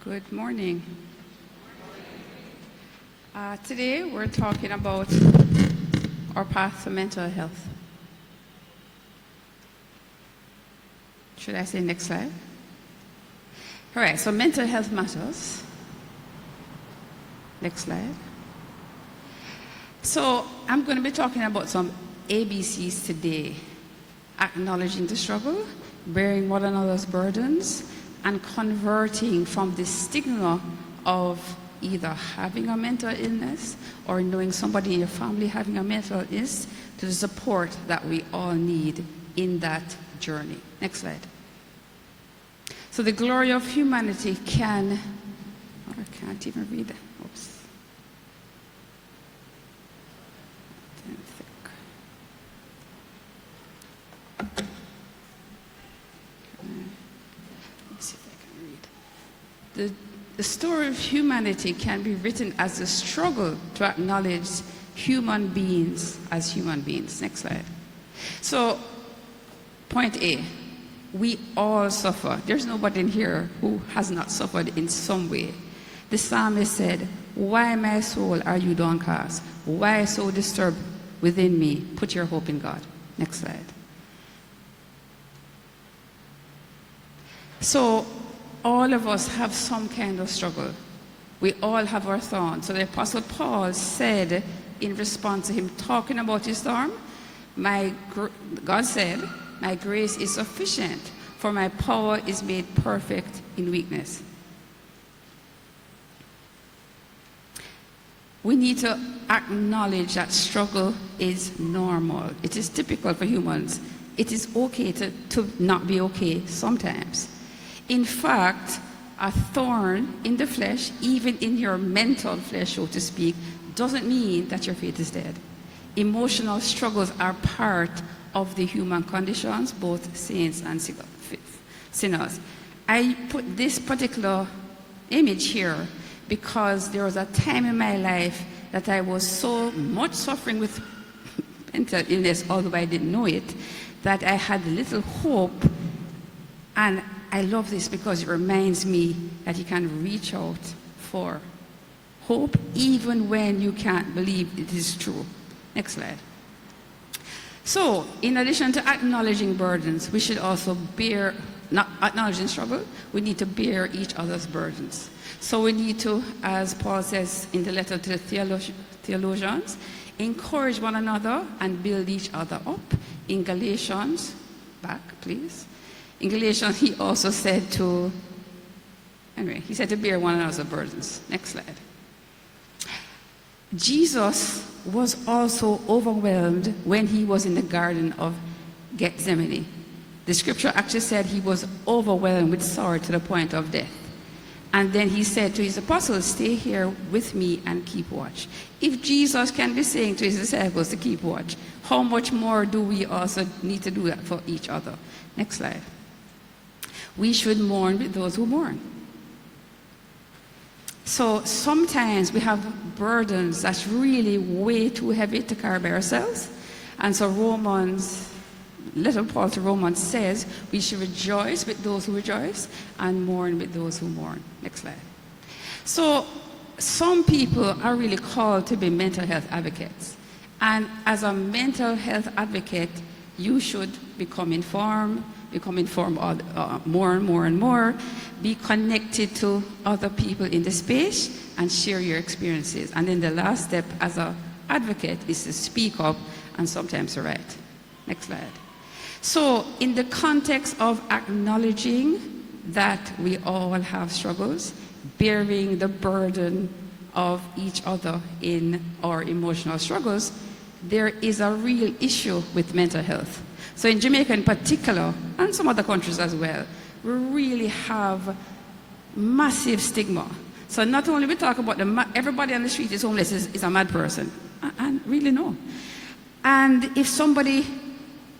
Good morning. Today we're talking about our path to mental health. Should I say next slide? All right, so mental health matters. Next slide. So I'm going to be talking about some ABCs today. Acknowledging the struggle, bearing one another's burdens, and converting from the stigma of either having a mental illness or knowing somebody in your family having a mental illness to the support that we all need in that journey. Next slide. So the glory of humanity can, oh, I can't even read it. Oops. The story of humanity can be written as a struggle to acknowledge human beings as human beings. Next slide. So, point A, we all suffer. There's nobody in here who has not suffered in some way. The psalmist said, "Why, my soul, are you downcast? Why so disturbed within me? Put your hope in God." Next slide. So, all of us have some kind of struggle. We all have our thorns. So the Apostle Paul said in response to him talking about his thorn, God said, "My grace is sufficient, for my power is made perfect in weakness." We need to acknowledge that struggle is normal. It is typical for humans. It is okay to not be okay sometimes. In fact, a thorn in the flesh, even in your mental flesh, so to speak, doesn't mean that your faith is dead. Emotional struggles are part of the human conditions, both saints and sinners. I put this particular image here because there was a time in my life that I was so much suffering with mental illness, although I didn't know it, that I had little hope. And I love this because it reminds me that you can reach out for hope even when you can't believe it is true. Next slide. So, in addition to acknowledging burdens, we should also bear, not acknowledging struggle, we need to bear each other's burdens. So we need to, as Paul says in the letter to the theologians, encourage one another and build each other up. In Galatians, back please. In Galatians, he also said to bear one another's burdens. Next slide. Jesus was also overwhelmed when he was in the Garden of Gethsemane. The scripture actually said he was overwhelmed with sorrow to the point of death. And then he said to his apostles, "Stay here with me and keep watch." If Jesus can be saying to his disciples to keep watch, how much more do we also need to do that for each other? Next slide. We should mourn with those who mourn. So sometimes we have burdens that's really way too heavy to carry by ourselves. And so letter Paul to Romans says we should rejoice with those who rejoice and mourn with those who mourn. Next slide. So some people are really called to be mental health advocates. And as a mental health advocate, you should become informed more and more, be connected to other people in the space and share your experiences. And then the last step as an advocate is to speak up and sometimes to write. Next slide. So in the context of acknowledging that we all have struggles, bearing the burden of each other in our emotional struggles, there is a real issue with mental health. So in Jamaica in particular, and some other countries as well, we really have massive stigma. So not only we talk about everybody on the street is homeless is a mad person, and really no. And if somebody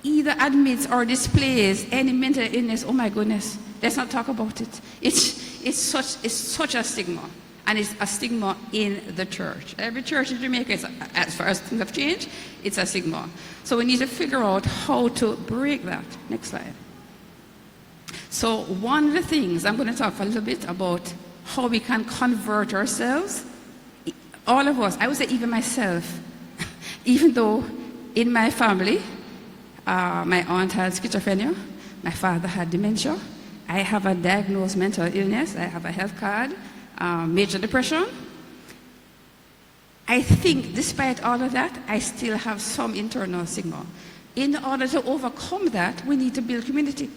either admits or displays any mental illness, oh my goodness, let's not talk about it. It's such a stigma. And it's a stigma in the church. Every church in Jamaica, as far as things have changed, it's a stigma. So we need to figure out how to break that. Next slide. So one of the things, I'm going to talk a little bit about how we can convert ourselves. All of us, I would say even myself, even though in my family, my aunt had schizophrenia, my father had dementia, I have a diagnosed mental illness, I have a health card, major depression. I think despite all of that, I still have some internal stigma. In order to overcome that, we need to build community.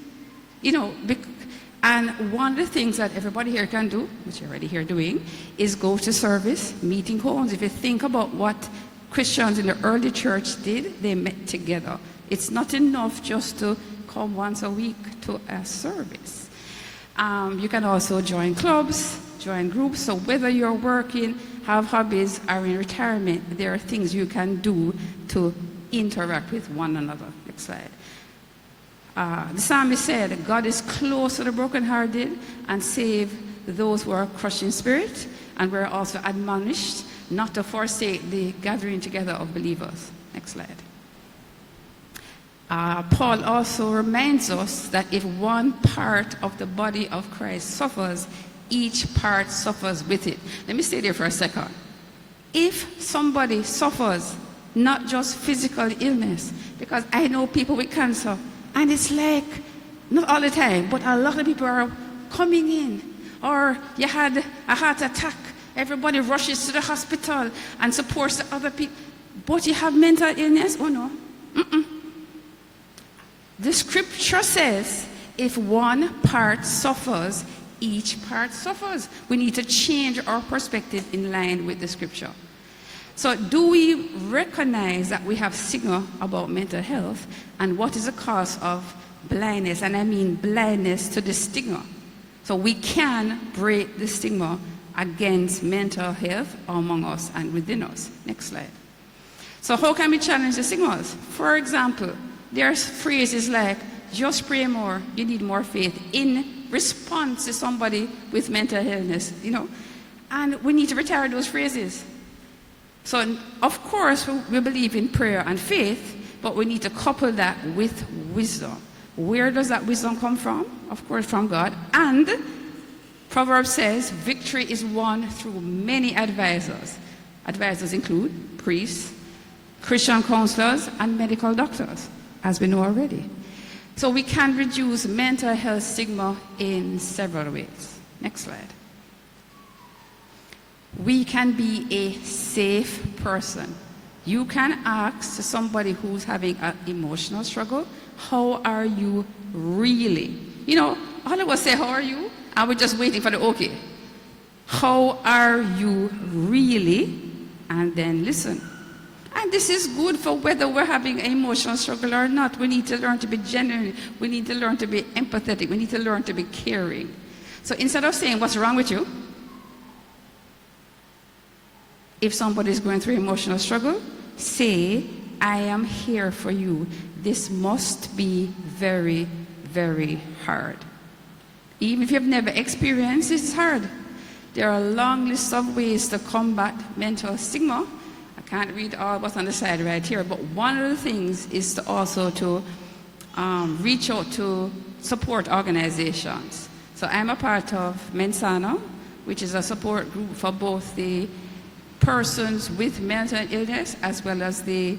And one of the things that everybody here can do, which you're already here doing, is go to service, meeting homes. If you think about what Christians in the early church did, they met together. It's not enough just to come once a week to a service. You can also join clubs, join groups. So whether you're working, have hobbies, or in retirement, there are things you can do to interact with one another. Next slide. The psalmist said, God is close to the brokenhearted and save those who are crushed in spirit. And we're also admonished not to forsake the gathering together of believers. Next slide. Paul also reminds us that if one part of the body of Christ suffers, each part suffers with it. Let me stay there for a second. If somebody suffers, not just physical illness, because I know people with cancer, and it's like, not all the time, but a lot of people are coming in. Or you had a heart attack, everybody rushes to the hospital and supports the other people. But you have mental illness? Oh no. The scripture says, if one part suffers, each part suffers. We need to change our perspective in line with the scripture. So do we recognize that we have stigma about mental health, and what is the cause of blindness? And I mean blindness to the stigma. So we can break the stigma against mental health among us and within us. Next slide. So how can we challenge the stigmas? For example, there's phrases like, just pray more, you need more faith, in response to somebody with mental illness, And we need to retire those phrases. So, of course, we believe in prayer and faith, but we need to couple that with wisdom. Where does that wisdom come from? Of course, from God. And Proverbs says, victory is won through many advisors. Advisors include priests, Christian counselors, and medical doctors, as we know already. So we can reduce mental health stigma in several ways. Next slide. We can be a safe person. You can ask somebody who's having an emotional struggle, how are you really? All of us say, how are you? And we're just waiting for the okay. How are you really? And then listen. And this is good for whether we're having an emotional struggle or not. We need to learn to be genuine. We need to learn to be empathetic. We need to learn to be caring. So instead of saying, what's wrong with you? If somebody is going through emotional struggle, say, I am here for you. This must be very, very hard. Even if you've never experienced it, it's hard. There are a long list of ways to combat mental stigma. I can't read all what's on the side right here, but one of the things is to also to reach out to support organizations. So I'm a part of Mensana, which is a support group for both the persons with mental illness as well as the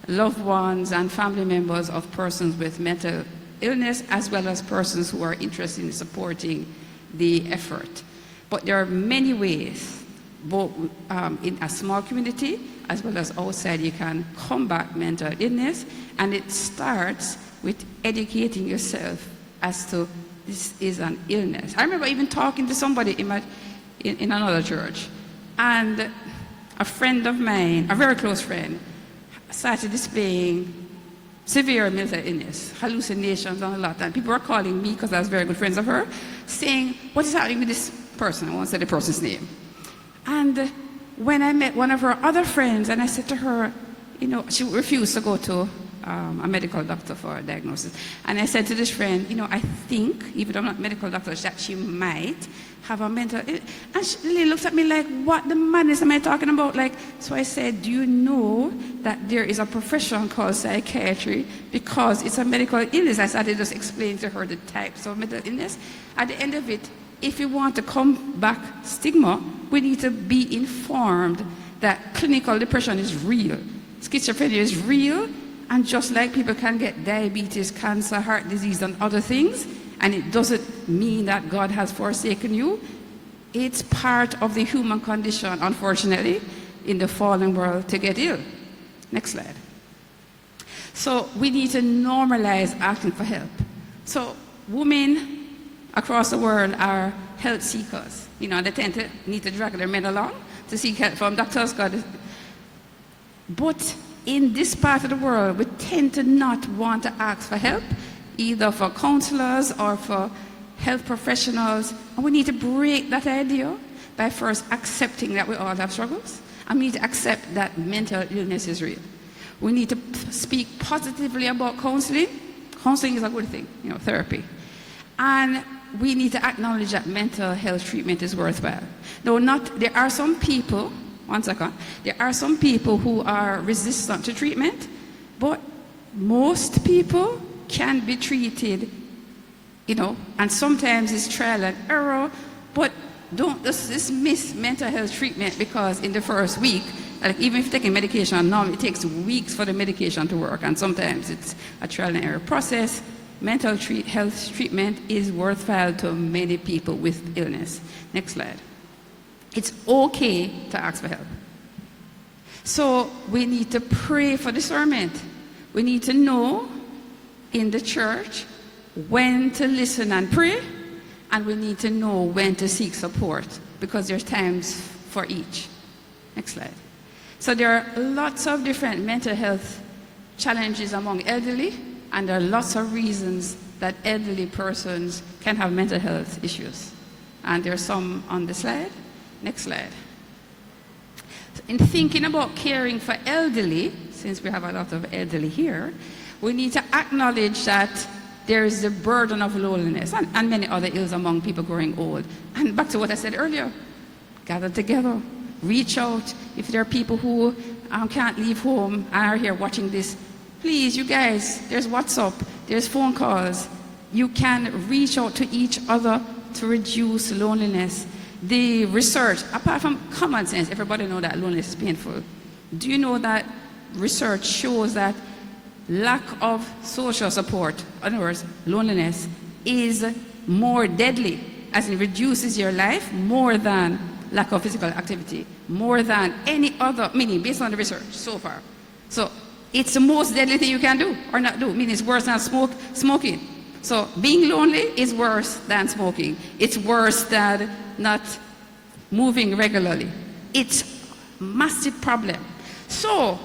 loved ones and family members of persons with mental illness, as well as persons who are interested in supporting the effort. But there are many ways, both in a small community as well as outside, you can combat mental illness, and it starts with educating yourself as to this is an illness. I remember even talking to somebody in another church, and a friend of mine, a very close friend, started displaying severe mental illness, hallucinations and a lot. And people were calling me, because I was very good friends of her, saying, what is happening with this person? I won't say the person's name. And when I met one of her other friends, and I said to her, she refused to go to a medical doctor for a diagnosis. And I said to this friend, I think, even though I'm not a medical doctor, that she might have a mental illness. And she really looked at me like, what the madness am I talking about? So I said, do you know that there is a profession called psychiatry because it's a medical illness? I started just explaining to her the types of mental illness. At the end of it, if we want to combat stigma, we need to be informed that clinical depression is real. Schizophrenia is real, and just like people can get diabetes, cancer, heart disease, and other things, and it doesn't mean that God has forsaken you. It's part of the human condition, unfortunately, in the fallen world to get ill. Next slide. So we need to normalize asking for help. So women across the world are health seekers. You know, they tend to need to drag their men along to seek help from doctors. But in this part of the world, we tend to not want to ask for help, either for counselors or for health professionals. And we need to break that idea by first accepting that we all have struggles. And we need to accept that mental illness is real. We need to speak positively about counseling. Counseling is a good thing, you know, therapy. And we need to acknowledge that mental health treatment is worthwhile. There are some people, there are some people who are resistant to treatment, but most people can be treated, you know, and sometimes it's trial and error, but don't just dismiss mental health treatment because in the first week, like even if you're taking medication, normally it takes weeks for the medication to work, and sometimes it's a trial and error process. Mental health treatment is worthwhile to many people with illness. Next slide. It's okay to ask for help. So we need to pray for discernment. We need to know in the church when to listen and pray, and we need to know when to seek support, because there's times for each. Next slide. So there are lots of different mental health challenges among elderly, and there are lots of reasons that elderly persons can have mental health issues. And there are some on the slide. Next slide. In thinking about caring for elderly, since we have a lot of elderly here, we need to acknowledge that there is the burden of loneliness and many other ills among people growing old. And back to what I said earlier, gather together, reach out. If there are people who can't leave home and are here watching this, please, you guys, there's WhatsApp, there's phone calls. You can reach out to each other to reduce loneliness. The research, apart from common sense, everybody knows that loneliness is painful. Do you know that research shows that lack of social support, in other words, loneliness, is more deadly, as it reduces your life more than lack of physical activity, more than any other, meaning based on the research so far. So it's the most deadly thing you can do or not do, meaning it's worse than smoking. So being lonely is worse than smoking. It's worse than not moving regularly. It's a massive problem. So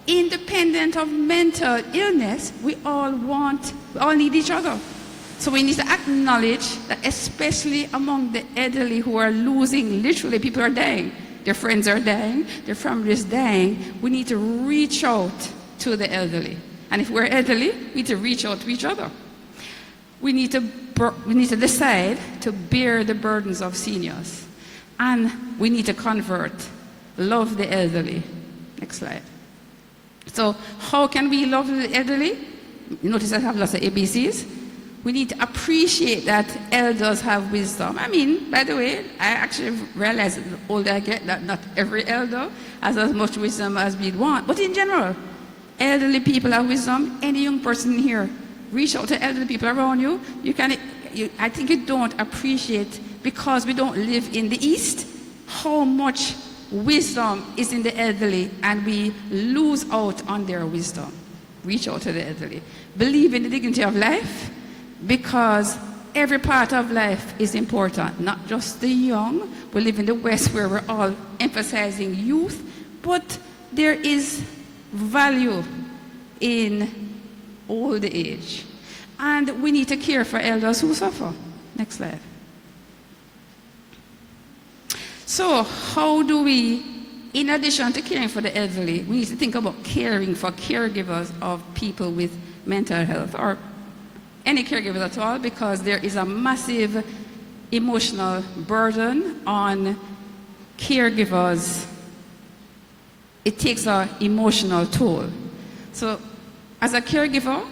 independent of mental illness, we all need each other. So we need to acknowledge that, especially among the elderly who are losing, literally people are dying, their friends are dying, their family is dying, we need to reach out to the elderly. And if we're elderly, we need to reach out to each other. We need to decide to bear the burdens of seniors. And we need to convert, love the elderly. Next slide. So how can we love the elderly? Notice I have lots of ABCs. We need to appreciate that elders have wisdom. I mean, by the way, I actually realize that the older I get, that not every elder has as much wisdom as we'd want. But in general, elderly people have wisdom. Any young person here, reach out to elderly people around you. I think you don't appreciate, because we don't live in the East, how much wisdom is in the elderly, and we lose out on their wisdom. Reach out to the elderly. Believe in the dignity of life, because every part of life is important, not just the young. We live in the West where we're all emphasizing youth, but there is value in old age. And we need to care for elders who suffer. Next slide. So how do we, in addition to caring for the elderly, we need to think about caring for caregivers of people with mental health, or any caregivers at all, because there is a massive emotional burden on caregivers. It takes an emotional toll. So as a caregiver,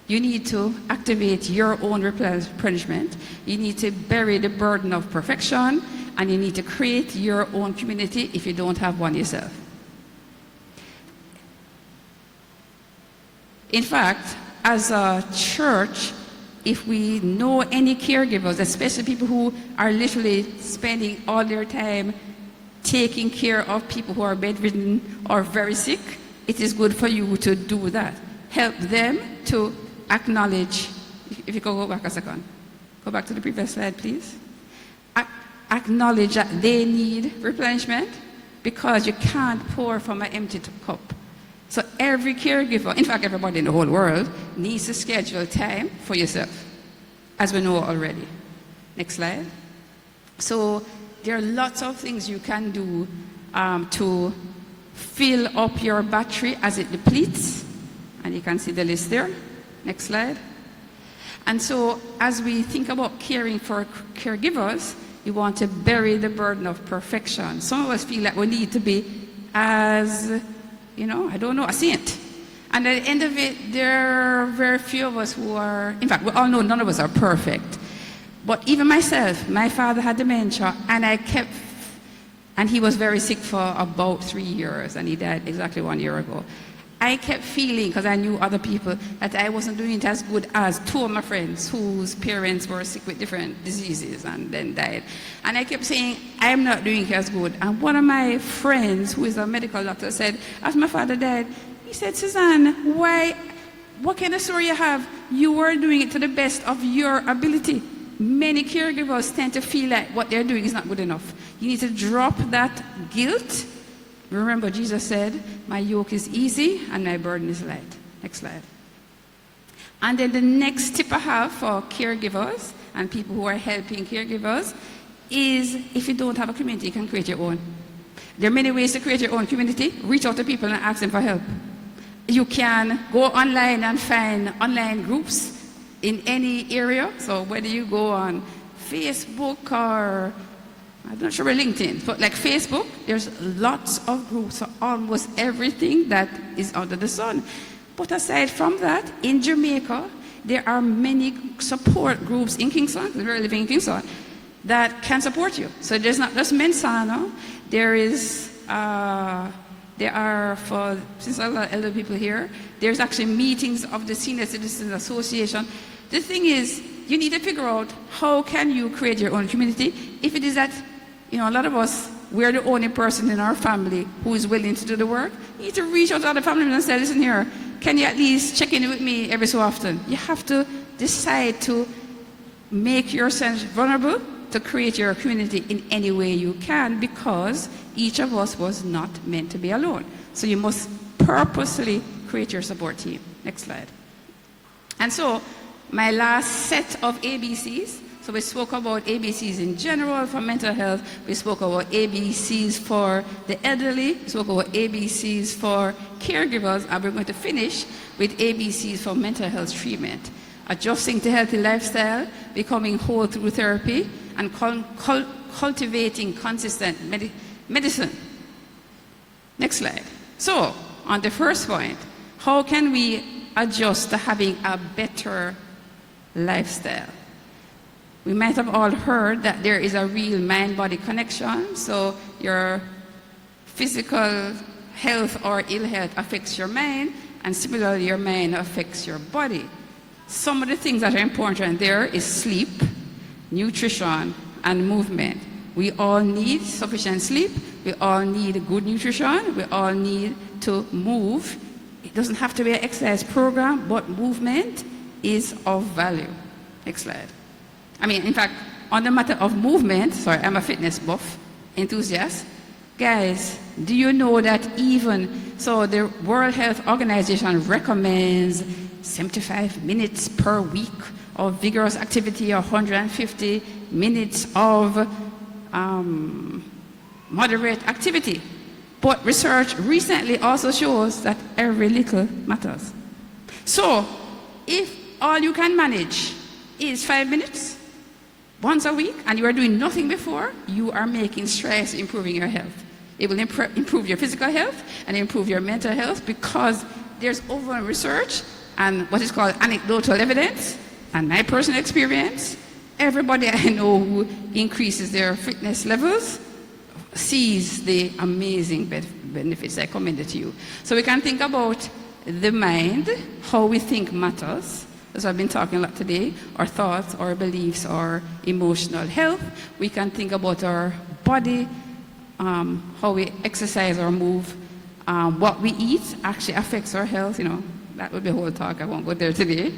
You need to activate your own replenishment. You need to bury the burden of perfection, and you need to create your own community if you don't have one yourself. In fact, as a church, if we know any caregivers, especially people who are literally spending all their time taking care of people who are bedridden or very sick, it is good for you to do that. Help them to acknowledge, if you could go back a second. Go back to the previous slide, please. Acknowledge that they need replenishment, because you can't pour from an empty cup. So every caregiver, in fact everybody in the whole world, needs to schedule time for yourself, as we know already. Next slide. So there are lots of things you can do to fill up your battery as it depletes, and you can see the list there. Next slide. And so as we think about caring for caregivers, you want to bury the burden of perfection. Some of us feel like we need to be as, a saint. And at the end of it, there are very few of us who are, in fact, we all know none of us are perfect. But even myself, my father had dementia, and he was very sick for about 3 years, and he died exactly 1 year ago. I kept feeling, because I knew other people, that I wasn't doing it as good as two of my friends whose parents were sick with different diseases and then died. And I kept saying, I'm not doing it as good. And one of my friends, who is a medical doctor, said, after my father died, he said, Suzan, what kind of story you have? You were doing it to the best of your ability. Many caregivers tend to feel like what they're doing is not good enough. You need to drop that guilt. Remember, Jesus said, my yoke is easy and my burden is light. Next slide. And then the next tip I have for caregivers and people who are helping caregivers is, if you don't have a community, you can create your own. There are many ways to create your own community. Reach out to people and ask them for help. You can go online and find online groups in any area. So whether you go on Facebook or, I'm not sure about LinkedIn, but like Facebook, there's lots of groups for almost everything that is under the sun. But aside from that, in Jamaica, there are many support groups in Kingston, because we're living in Kingston, that can support you. So there's not just Mensano, there are, for, since a lot of elder people here, there's actually meetings of the Senior Citizens Association. The thing is, you need to figure out how can you create your own community. If it is that, a lot of us, we're the only person in our family who is willing to do the work, you need to reach out to other family members and say, listen here, can you at least check in with me every so often? You have to decide to make yourself vulnerable to create your community in any way you can, because each of us was not meant to be alone. So you must purposely create your support team. Next slide. And so, my last set of ABCs, so we spoke about ABCs in general for mental health, we spoke about ABCs for the elderly, we spoke about ABCs for caregivers, and we're going to finish with ABCs for mental health treatment. Adjusting to healthy lifestyle, becoming whole through therapy, and cultivating consistent medicine. Next slide. So, on the first point, how can we adjust to having a better lifestyle? We might have all heard that there is a real mind-body connection. So your physical health or ill health affects your mind, and similarly your mind affects your body. Some of the things that are important there is sleep, nutrition, and movement. We all need sufficient sleep, we all need good nutrition, we all need to move. It doesn't have to be an exercise program, but movement is of value. Next slide. In fact, on the matter of movement, sorry, I'm a fitness buff enthusiast. Guys, do you know that the World Health Organization recommends 75 minutes per week of vigorous activity, or 150 minutes of moderate activity. But research recently also shows that every little matters. So, if all you can manage is 5 minutes once a week, and you are doing nothing before, you are making strides improving your health. It will improve your physical health and improve your mental health, because there's overall research and what is called anecdotal evidence and my personal experience. Everybody I know who increases their fitness levels sees the amazing benefits. I commend it to you. So we can think about the mind, how we think matters. As I've been talking a lot today, our thoughts, our beliefs, our emotional health. We can think about our body, how we exercise or move. What we eat actually affects our health, That would be a whole talk. I won't go there today.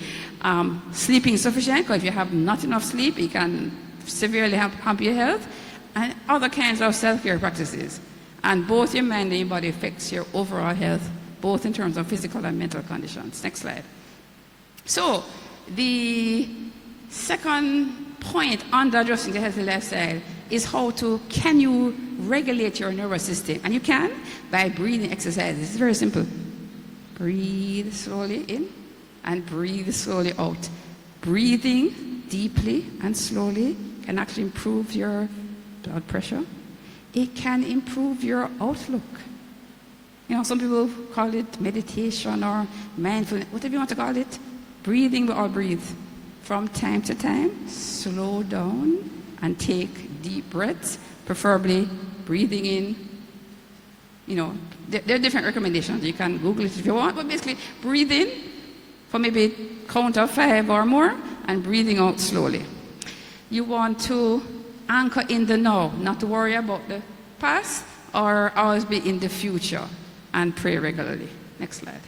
Sleeping sufficient, because if you have not enough sleep, it can severely hamper your health. And other kinds of self-care practices. And both your mind and your body affects your overall health, both in terms of physical and mental conditions. Next slide. So, the second point under adjusting the healthy lifestyle is can you regulate your nervous system? And you can by breathing exercises. It's very simple. Breathe slowly in and breathe slowly out. Breathing deeply and slowly can actually improve your blood pressure. It can improve your outlook. Some people call it meditation or mindfulness, whatever you want to call it. Breathing, we all breathe. From time to time, slow down and take deep breaths, preferably breathing in. There are different recommendations. You can Google it if you want, but basically breathe in for maybe count of 5 or more and breathing out slowly. You want to anchor in the now, not to worry about the past or always be in the future, and pray regularly. Next slide.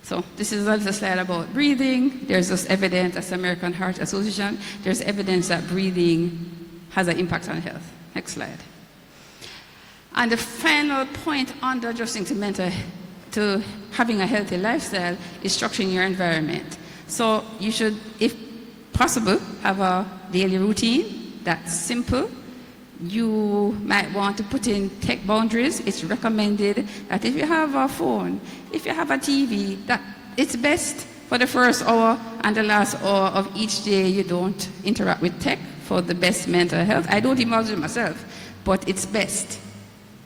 So this is a slide about breathing. There's this evidence, as American Heart Association, there's evidence that breathing has an impact on health. Next slide. And the final point under adjusting to having a healthy lifestyle is structuring your environment. So you should, if possible, have a daily routine that's simple. You might want to put in tech boundaries. It's recommended that if you have a phone, if you have a TV, that it's best for the first hour and the last hour of each day you don't interact with tech for the best mental health. I don't even do it myself, but it's best.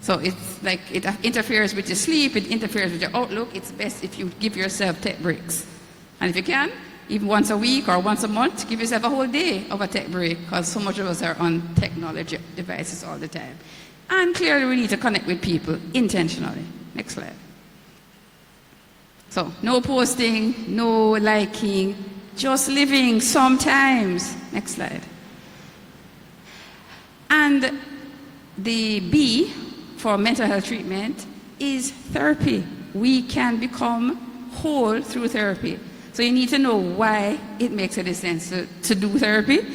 So it's like it interferes with your sleep, it interferes with your outlook. It's best if you give yourself tech breaks. And if you can, even once a week or once a month, give yourself a whole day of a tech break, because so much of us are on technology devices all the time. And clearly we need to connect with people intentionally. Next slide. So no posting, no liking, just living sometimes. Next slide. And the B for mental health treatment is therapy. We can become whole through therapy. So you need to know why it makes any sense to do therapy.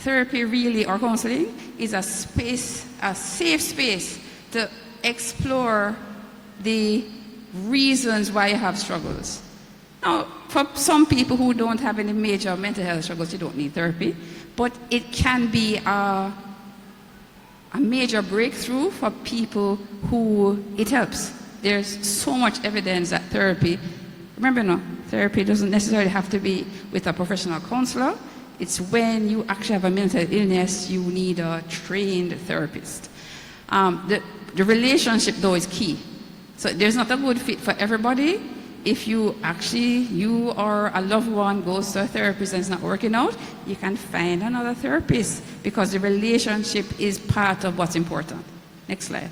Therapy really, or counseling, is a safe space to explore the reasons why you have struggles. Now, for some people who don't have any major mental health struggles, you don't need therapy, but it can be a major breakthrough for people who it helps. There's so much evidence that therapy, remember, therapy doesn't necessarily have to be with a professional counselor. It's when you actually have a mental illness, you need a trained therapist. The relationship, though, is key. So there's not a good fit for everybody. If you or a loved one goes to a therapist and it's not working out, you can find another therapist, because the relationship is part of what's important. Next slide.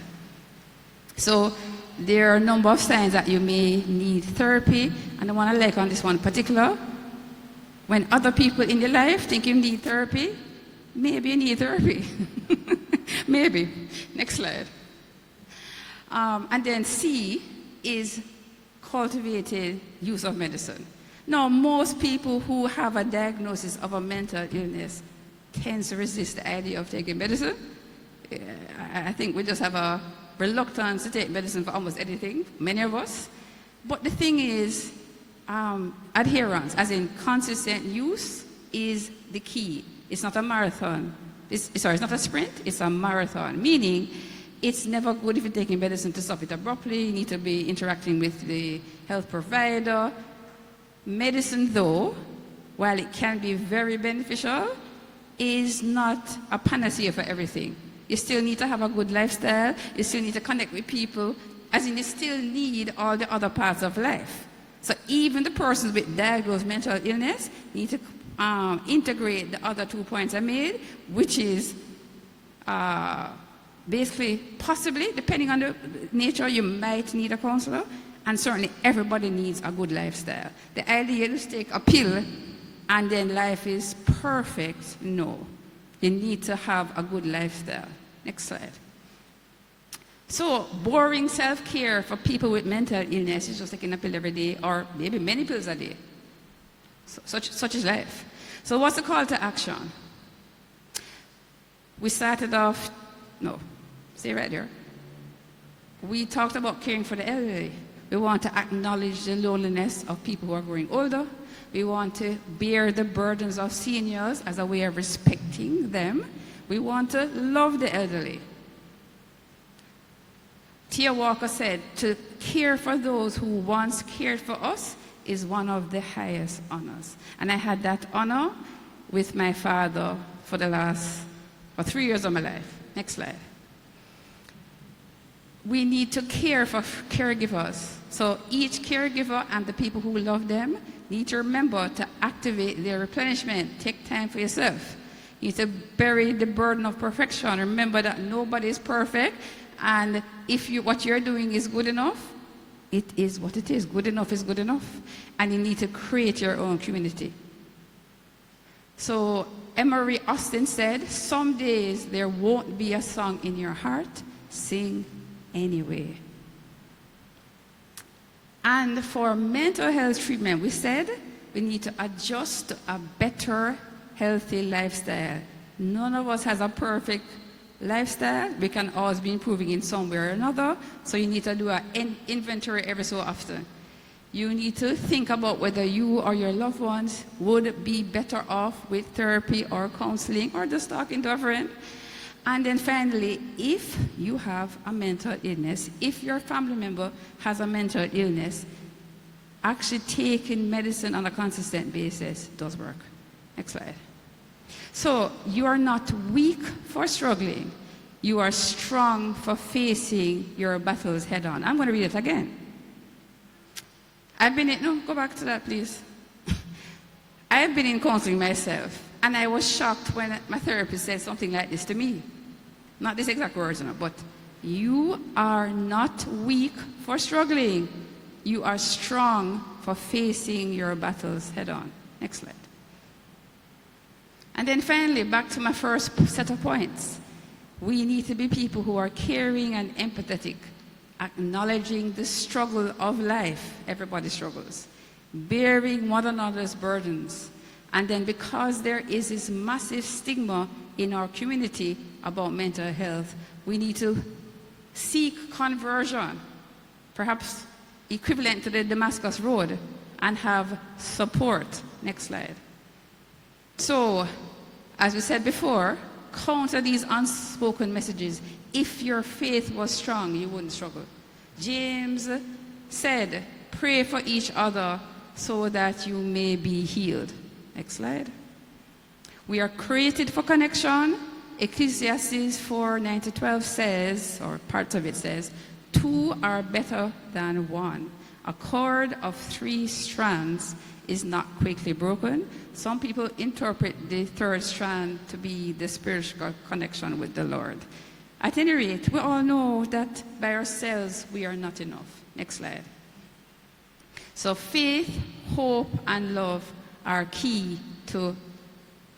So there are a number of signs that you may need therapy, and I want to like on this one in particular. When other people in your life think you need therapy, maybe you need therapy. Maybe. Next slide. And then C is cultivated use of medicine. Now, most people who have a diagnosis of a mental illness tend to resist the idea of taking medicine. I think we just have a reluctance to take medicine for almost anything, many of us. But the thing is, adherence, as in consistent use, is the key. It's not a marathon. It's not a sprint, it's a marathon. Meaning, it's never good if you're taking medicine to stop it abruptly. You need to be interacting with the health provider. Medicine, though, while it can be very beneficial, is not a panacea for everything. You still need to have a good lifestyle. You still need to connect with people. As in, you still need all the other parts of life. So even the persons with diagnosed mental illness need to integrate the other 2 points I made, which is basically, possibly, depending on the nature, you might need a counselor, and certainly everybody needs a good lifestyle. The idea is to take a pill and then life is perfect. No. You need to have a good lifestyle. Next slide. So, boring self-care for people with mental illness is just taking a pill every day, or maybe many pills a day. So, such is life. So what's the call to action? We started off, no, stay right there. We talked about caring for the elderly. We want to acknowledge the loneliness of people who are growing older. We want to bear the burdens of seniors as a way of respecting them. We want to love the elderly. Tia Walker said, to care for those who once cared for us is one of the highest honors. And I had that honor with my father for 3 years of my life. Next slide. We need to care for caregivers. So each caregiver and the people who love them need to remember to activate their replenishment. Take time for yourself. You need to bury the burden of perfection. Remember that nobody is perfect, and if what you're doing is good enough, it is what it is. Good enough is good enough. And you need to create your own community. So Emery Austin said, some days there won't be a song in your heart. Sing anyway. And for mental health treatment, we said we need to adjust to a better, healthy lifestyle. None of us has a perfect lifestyle. We can always be improving in some way or another. So you need to do an inventory every so often. You need to think about whether you or your loved ones would be better off with therapy or counseling or just talking to a friend. And then finally, if you have a mental illness, if your family member has a mental illness, actually taking medicine on a consistent basis does work. Next slide. So you are not weak for struggling. You are strong for facing your battles head on. I'm going to read it again. No, go back to that, please. I've been in counseling myself, and I was shocked when my therapist said something like this to me. Not this exact words, but you are not weak for struggling. You are strong for facing your battles head on. Next slide. And then finally, back to my first set of points. We need to be people who are caring and empathetic, acknowledging the struggle of life. Everybody struggles. Bearing one another's burdens. And then because there is this massive stigma in our community about mental health, we need to seek conversion, perhaps equivalent to the Damascus Road, and have support. Next slide. So, as we said before, counter these unspoken messages. If your faith was strong, you wouldn't struggle. James said, pray for each other so that you may be healed. Next slide. We are created for connection. Ecclesiastes 4:9-12 says, or parts of it says, two are better than one. A cord of 3 strands is not quickly broken. Some people interpret the third strand to be the spiritual connection with the Lord. At any rate, we all know that by ourselves we are not enough. Next slide. So faith, hope, and love are key to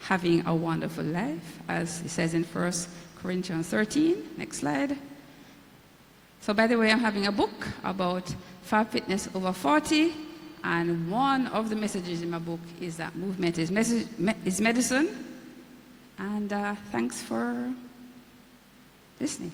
having a wonderful life, as it says in 1 Corinthians 13. Next slide. So by the way, I'm having a book about Fab Fitness over 40, and one of the messages in my book is that movement is medicine. And thanks for listening.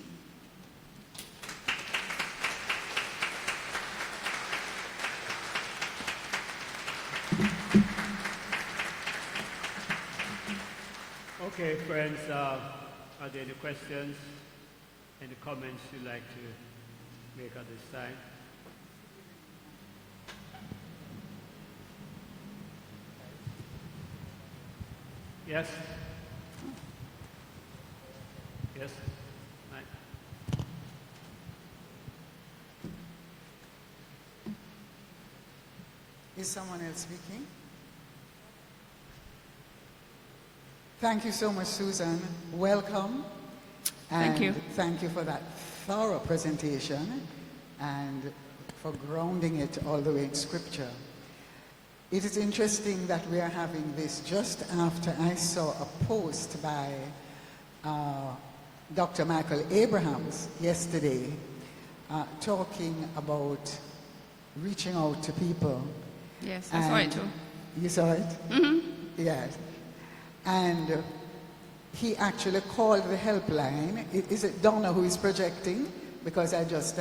Okay, friends, are there any questions, any comments you'd like to make at this time? Yes? Yes? Right. Is someone else speaking? Thank you so much, Susan. Welcome. Thank you. Thank you for that thorough presentation and for grounding it all the way in Scripture. It is interesting that we are having this just after I saw a post by Dr. Michael Abrahams yesterday talking about reaching out to people. Yes, I saw it too. You saw it? Mm-hmm. Yes. And he actually called the helpline. Is it Donna who is projecting? Because I just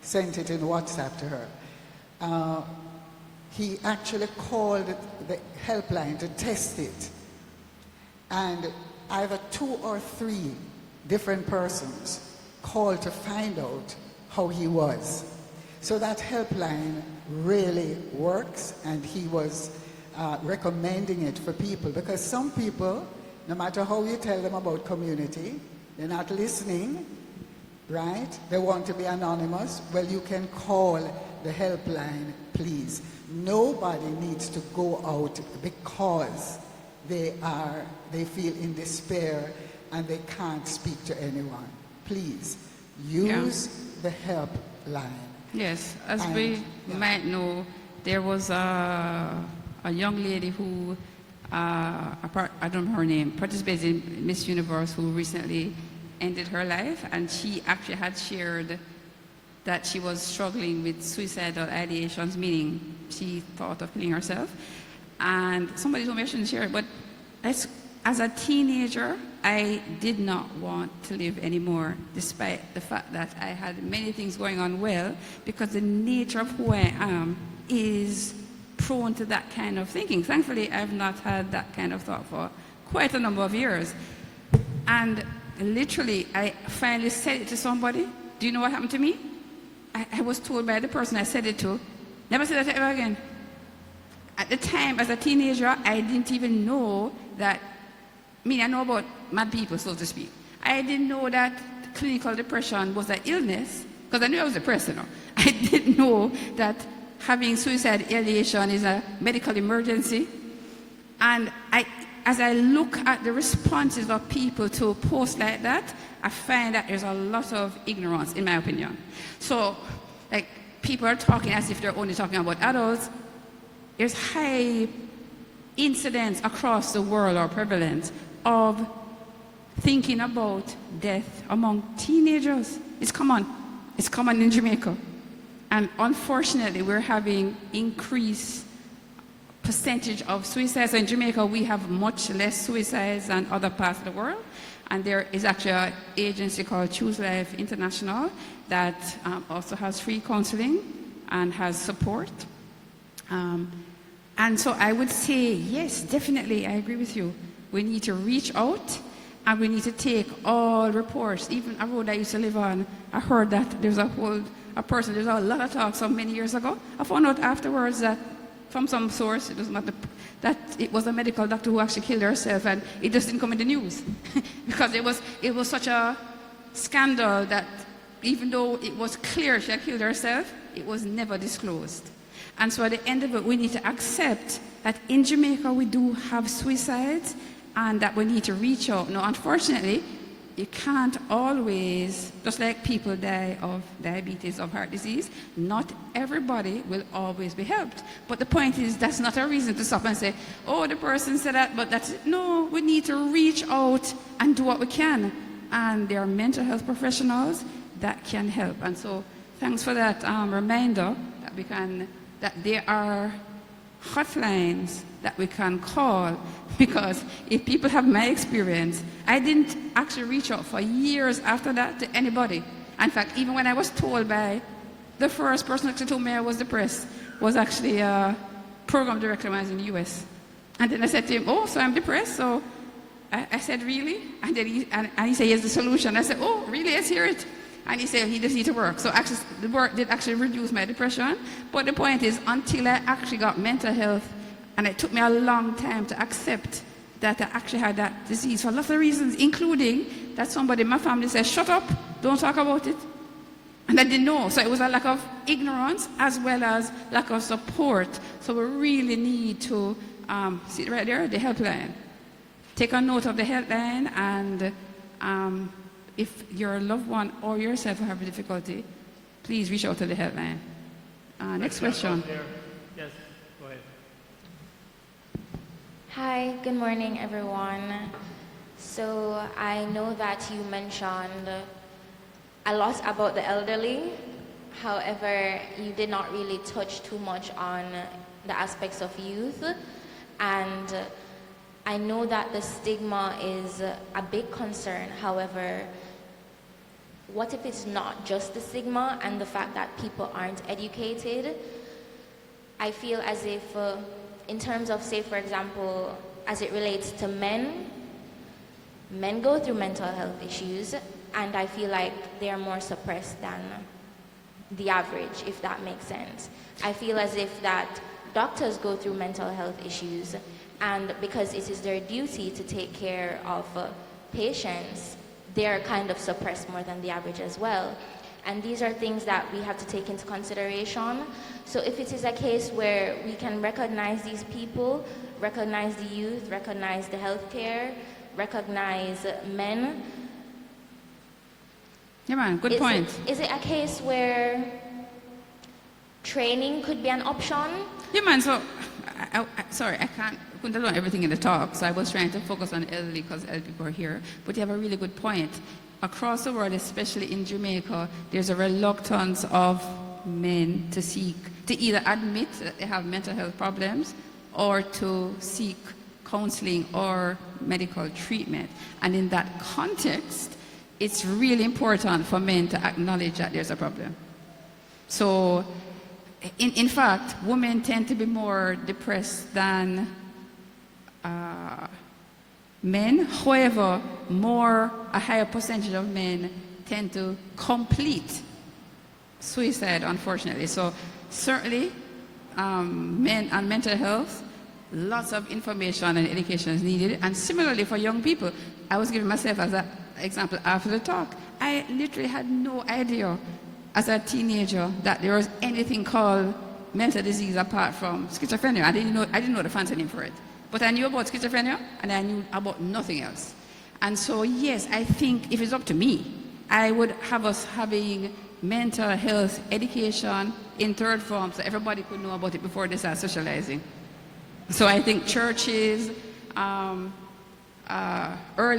sent it in WhatsApp to her. He actually called the helpline to test it. And either 2 or 3 different persons called to find out how he was. So that helpline really works, and he was recommending it for people, because some people, no matter how you tell them about community, they're not listening, right? They want to be anonymous. Well, you can call the helpline, please. Nobody needs to go out because they feel in despair and they can't speak to anyone. Please use the helpline. Yes, as we might know, there was a young lady who, I don't know her name, participated in Miss Universe, who recently ended her life, and she actually had shared that she was struggling with suicidal ideations, meaning she thought of killing herself. And somebody told me I shouldn't share it, but as a teenager, I did not want to live anymore, despite the fact that I had many things going on well, because the nature of who I am is prone to that kind of thinking. Thankfully, I've not had that kind of thought for quite a number of years. And literally, I finally said it to somebody. Do you know what happened to me? I was told by the person I said it to, never say that ever again. At the time, as a teenager, I didn't even know that, I know about mad people, so to speak. I didn't know that clinical depression was an illness, because I knew I was depressed, I didn't know that having suicide ideation is a medical emergency. And as I look at the responses of people to posts like that, I find that there's a lot of ignorance, in my opinion. So, like, people are talking as if they're only talking about adults. There's high incidence across the world, or prevalence, of thinking about death among teenagers. It's common. It's common in Jamaica. And unfortunately, we're having increased percentage of suicides. So in Jamaica, we have much less suicides than other parts of the world. And there is actually an agency called Choose Life International that also has free counseling and has support. And so I would say, yes, definitely, I agree with you. We need to reach out, and we need to take all reports. Even a road I used to live on, I heard that there's a lot of talk some many years ago. I found out afterwards that from some source, it doesn't matter, that it was a medical doctor who actually killed herself, and it just didn't come in the news. Because it was such a scandal that even though it was clear she had killed herself, it was never disclosed. And so at the end of it, we need to accept that in Jamaica we do have suicides, and that we need to reach out. Now, unfortunately, you can't always, just like people die of diabetes, of heart disease, not everybody will always be helped. But the point is, that's not a reason to stop and say, oh, the person said that, but that's it. No, we need to reach out and do what we can. And there are mental health professionals that can help. And so thanks for that reminder that there are hotlines that we can call, because if people have my experience, I didn't actually reach out for years after that to anybody. In fact, even when I was told by the first person who actually told me I was depressed was actually a program director when I was in the US. And then I said to him, oh, so I'm depressed? So I said, really? And then he said, here's the solution. I said, oh, really? Let's hear it. And he said he just needs to work. So actually, the work did actually reduce my depression. But the point is, until I actually got mental health, and it took me a long time to accept that I actually had that disease for lots of reasons, including that somebody in my family said, shut up, don't talk about it. And I didn't know. So it was a lack of ignorance as well as lack of support. So we really need to, see it right there, the helpline. Take a note of the helpline, and if your loved one or yourself have a difficulty, please reach out to the helpline. Next question. Yes, go ahead. Hi, good morning, everyone. So I know that you mentioned a lot about the elderly. However, you did not really touch too much on the aspects of youth. And I know that the stigma is a big concern. However, what if it's not just the stigma and the fact that people aren't educated? I feel as if, in terms of, say, for example, as it relates to men go through mental health issues, and I feel like they are more suppressed than the average, if that makes sense. I feel as if that doctors go through mental health issues, and because it is their duty to take care of patients, they are kind of suppressed more than the average as well. And these are things that we have to take into consideration. So if it is a case where we can recognize these people, recognize the youth, recognize the healthcare, recognize men. Yeah, man, good point. Is it a case where training could be an option? Yeah, man, so, sorry, couldn't tell you everything in the talk, so I was trying to focus on elderly because elderly people are here. But you have a really good point. Across the world, especially in Jamaica, there's a reluctance of men to either admit that they have mental health problems or to seek counseling or medical treatment. And in that context, it's really important for men to acknowledge that there's a problem. So, in fact, women tend to be more depressed than men. However, a higher percentage of men tend to complete suicide, unfortunately. So certainly, men and mental health, lots of information and education is needed. And similarly for young people, I was giving myself as an example after the talk. I literally had no idea as a teenager that there was anything called mental disease apart from schizophrenia. I didn't know the fancy name for it. But I knew about schizophrenia, and I knew about nothing else. And so, yes, I think if it's up to me, I would have us having mental health education in third form so everybody could know about it before they start socializing. So I think churches, early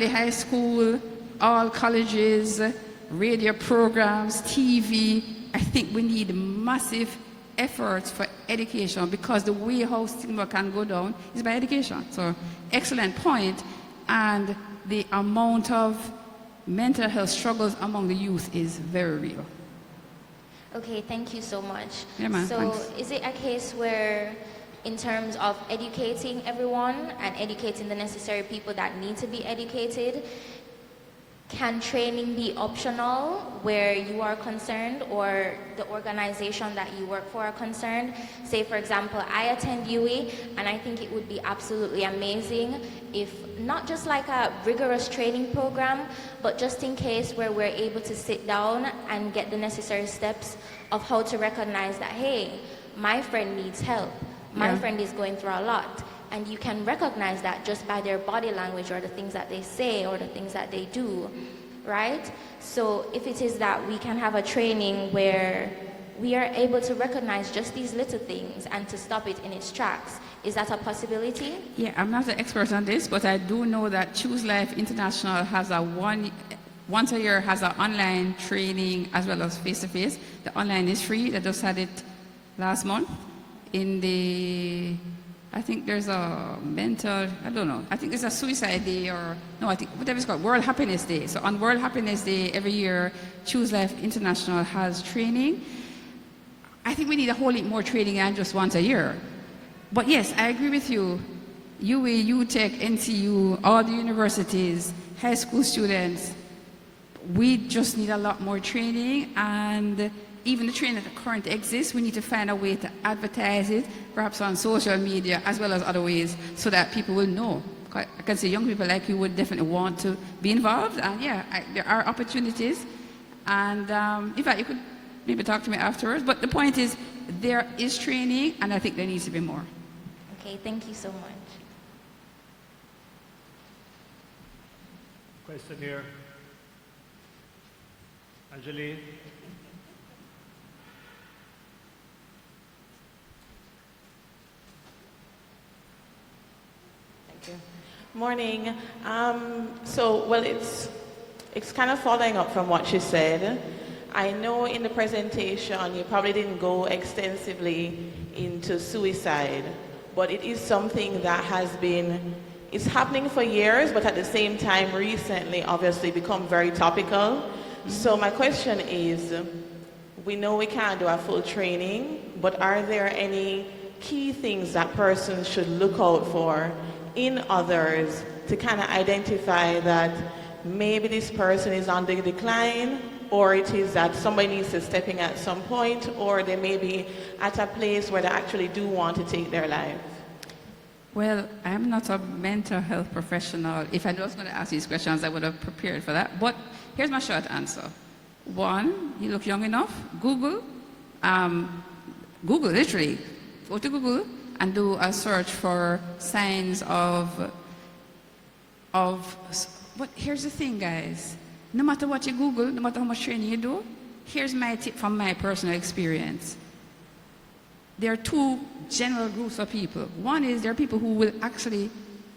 high school, all colleges, radio programs, TV, I think we need massive efforts for education, because the way how stigma can go down is by education. So excellent point. And the amount of mental health struggles among the youth is very real. Okay, thank you so much. Yeah, man, so thanks. is it a case where, in terms of educating everyone and educating the necessary people that need to be educated, can training be optional where you are concerned or the organization that you work for are concerned? Say, for example, I attend UE, and I think it would be absolutely amazing if not just like a rigorous training program, but just in case where we're able to sit down and get the necessary steps of how to recognize that, hey, my friend needs help. My friend is going through a lot. And you can recognize that just by their body language or the things that they say or the things that they do, right? So if it is that we can have a training where we are able to recognize just these little things and to stop it in its tracks, is that a possibility? Yeah, I'm not an expert on this, but I do know that Choose Life International has once a year has an online training as well as face-to-face. The online is free. They just had it last month I think there's a I think there's a suicide day I think whatever it's called, World Happiness Day. So on World Happiness Day every year, Choose Life International has training. I think we need a whole lot more training than just once a year. But yes, I agree with you. UWI, UTech, NCU, all the universities, high school students, we just need a lot more training, and even the training that currently exists, we need to find a way to advertise it, perhaps on social media as well as other ways, so that people will know. I can say young people like you would definitely want to be involved, and there are opportunities. And in fact, you could maybe talk to me afterwards. But the point is, there is training, and I think there needs to be more. Okay, thank you so much. Question here. Angeline? Thank you. Morning. Well, it's kind of following up from what she said. I know in the presentation you probably didn't go extensively into suicide, but it is something that it's happening for years, but at the same time recently obviously become very topical. So my question is, we know we can't do a full training, but are there any key things that persons should look out for in others to kind of identify that maybe this person is on the decline, or it is that somebody needs to step in at some point, or they may be at a place where they actually do want to take their life? Well, I'm not a mental health professional. If I was going to ask these questions, I would have prepared for that. But here's my short answer. One, you look young enough, Google, literally, go to Google and do a search for signs of, but here's the thing, guys. No matter what you Google, no matter how much training you do, here's my tip from my personal experience. There are two general groups of people. One is there are people who will actually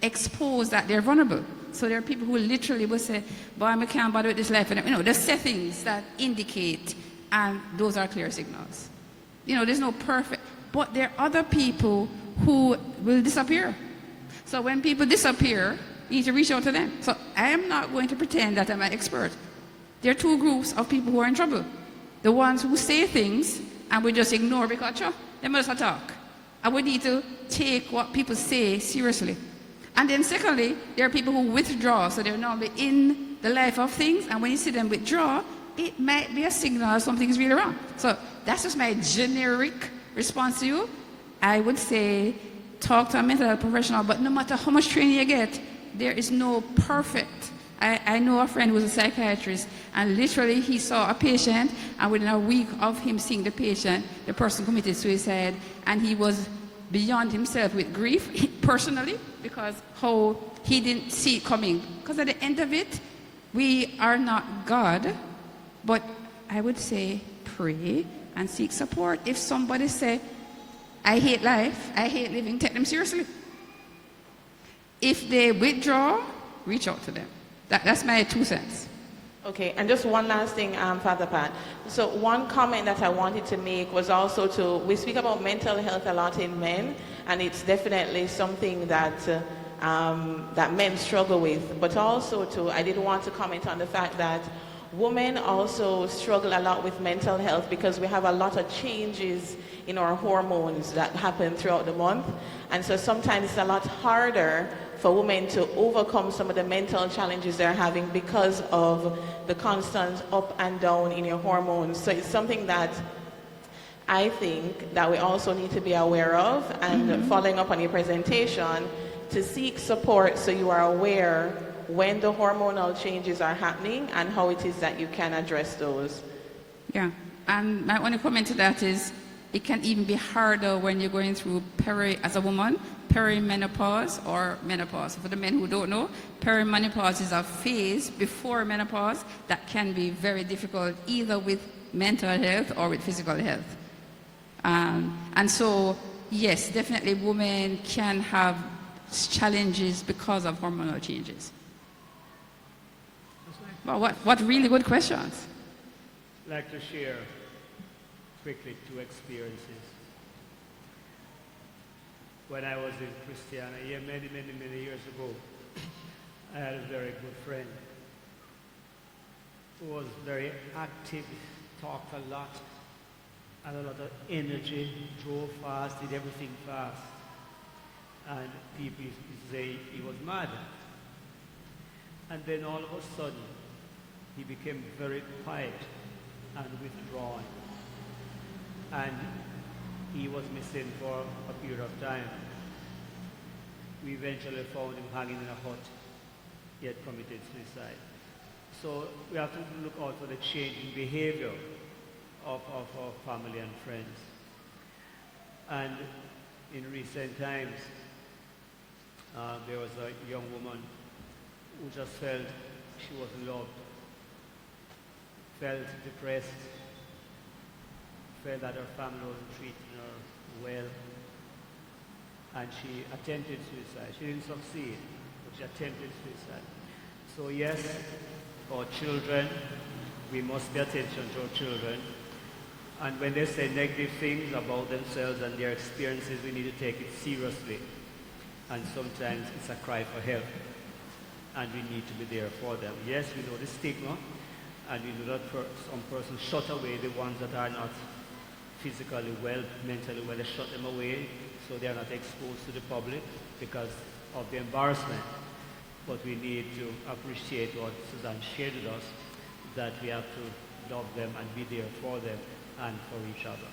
expose that they're vulnerable. So there are people who literally will say, boy, I can't bother with this life. And, there's settings that indicate, and those are clear signals. There's no perfect, but there are other people who will disappear. So when people disappear, you need to reach out to them. So I am not going to pretend that I'm an expert. There are two groups of people who are in trouble. The ones who say things and we just ignore because, they must talk. And we need to take what people say seriously. And then secondly, there are people who withdraw. So they're normally in the life of things. And when you see them withdraw, it might be a signal something is really wrong. So that's just my generic response to you. I would say talk to a mental health professional, but no matter how much training you get, there is no perfect. I know a friend who was a psychiatrist, and literally he saw a patient, and within a week of him seeing the patient, the person committed suicide, and he was beyond himself with grief, personally, because how he didn't see it coming. Because at the end of it, we are not God, but I would say pray and seek support. If somebody say, I hate life, I hate living, take them seriously. If they withdraw, reach out to them. That's my 2 cents. Okay, and just one last thing, Father Pat. So one comment that I wanted to make was also we speak about mental health a lot in men, and it's definitely something that that men struggle with. But also I did want to comment on the fact that women also struggle a lot with mental health because we have a lot of changes in our hormones that happen throughout the month. And so sometimes it's a lot harder for women to overcome some of the mental challenges they're having because of the constant up and down in your hormones. So it's something that I think that we also need to be aware of, and following up on your presentation, to seek support so you are aware when the hormonal changes are happening and how it is that you can address those. Yeah, and my only comment to that is it can even be harder when you're going through as a woman, perimenopause or menopause. For the men who don't know, perimenopause is a phase before menopause that can be very difficult either with mental health or with physical health. And so, yes, definitely women can have challenges because of hormonal changes. Well, what really good questions. I'd like to share quickly 2 experiences. When I was in Christiana, many, many, many years ago, I had a very good friend who was very active, talked a lot, had a lot of energy, drove fast, did everything fast. And people used to say he was mad. And then all of a sudden, he became very quiet and withdrawn. And he was missing for a period of time. We eventually found him hanging in a hut. He had committed suicide. So we have to look out for the change in behavior of our family and friends. And in recent times, there was a young woman who just felt she wasn't loved, felt depressed, felt that her family wasn't treating her well, and she attempted suicide. She didn't succeed, but she attempted suicide. So yes, our children, we must pay attention to our children. And when they say negative things about themselves and their experiences, we need to take it seriously. And sometimes it's a cry for help. And we need to be there for them. Yes, we know the stigma, and we know that some persons shut away the ones that are not physically well, mentally well. They shut them away so they are not exposed to the public because of the embarrassment. But we need to appreciate what Suzan shared with us, that we have to love them and be there for them and for each other.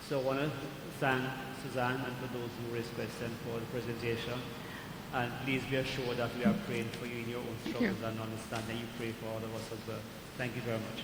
So I want to thank Suzan and for those who raised questions for the presentation. And please be assured that we are praying for you in your own struggles and understand that you pray for all of us as well. Thank you very much.